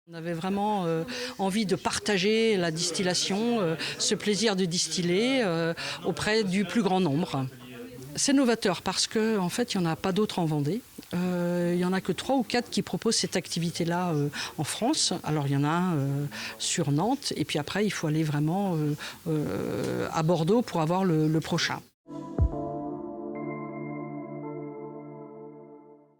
On avait vraiment envie de partager la distillation, ce plaisir de distiller auprès du plus grand nombre. C'est novateur parce qu'en fait, il n'y en a pas d'autres en Vendée. Il n'y en a que 3 ou 4 qui proposent cette activité-là en France. Alors, il y en a un sur Nantes et puis après, il faut aller vraiment à Bordeaux pour avoir le prochain.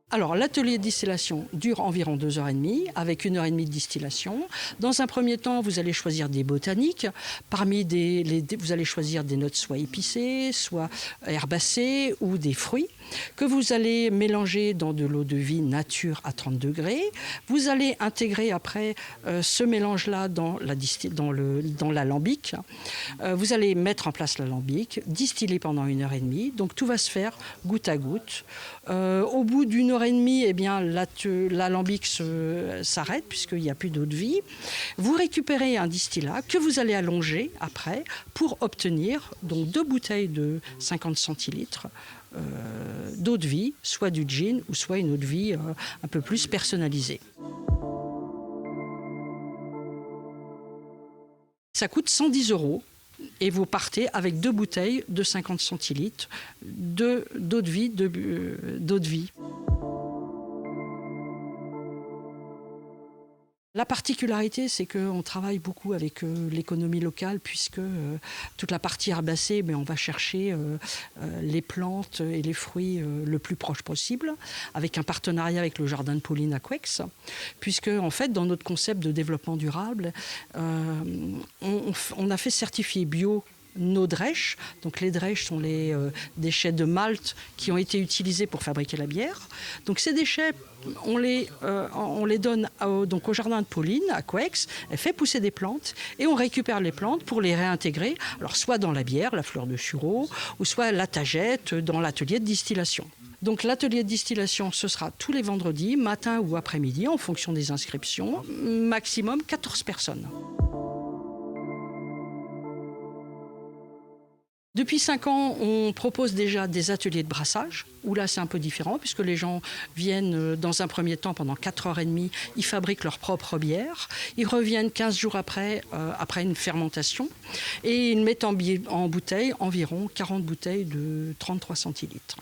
Alors, l'atelier de distillation dure environ 2h30 avec 1h30 de distillation. Dans un premier temps, vous allez choisir des botaniques. Parmi vous allez choisir des notes soit épicées, soit herbacées ou des fruits que vous allez mélanger dans de l'eau de vie nature à 30 degrés. Vous allez intégrer après ce mélange-là dans l'alambic. Vous allez mettre en place l'alambic, distiller pendant 1h30. Donc tout va se faire goutte à goutte. Au bout d'une heure et demie, eh bien, l'alambic s'arrête puisqu'il n'y a plus d'eau de vie. Vous récupérez un distillat que vous allez allonger après pour obtenir donc 2 bouteilles de 50 centilitres d'eau de vie, soit du gin ou soit une eau de vie un peu plus personnalisée. Ça coûte 110 € et vous partez avec 2 bouteilles de 50 centilitres d'eau de vie. La particularité, c'est qu'on travaille beaucoup avec l'économie locale puisque toute la partie herbacée, on va chercher les plantes et les fruits le plus proche possible, avec un partenariat avec le jardin de Pauline à Couex, puisque en fait, dans notre concept de développement durable, on a fait certifier bio nos drèches. Donc les drèches sont les déchets de malt qui ont été utilisés pour fabriquer la bière. Donc ces déchets, on les donne au jardin de Pauline à Couex. Elle fait pousser des plantes et on récupère les plantes pour les réintégrer, alors soit dans la bière, la fleur de sureau, ou soit la tagette dans l'atelier de distillation. Donc l'atelier de distillation, ce sera tous les vendredis, matin ou après-midi, en fonction des inscriptions, maximum 14 personnes. Depuis 5 ans, on propose déjà des ateliers de brassage, où là c'est un peu différent, puisque les gens viennent dans un premier temps pendant 4h30, ils fabriquent leur propre bière, ils reviennent 15 jours après une fermentation, et ils mettent en bouteille environ 40 bouteilles de 33 centilitres.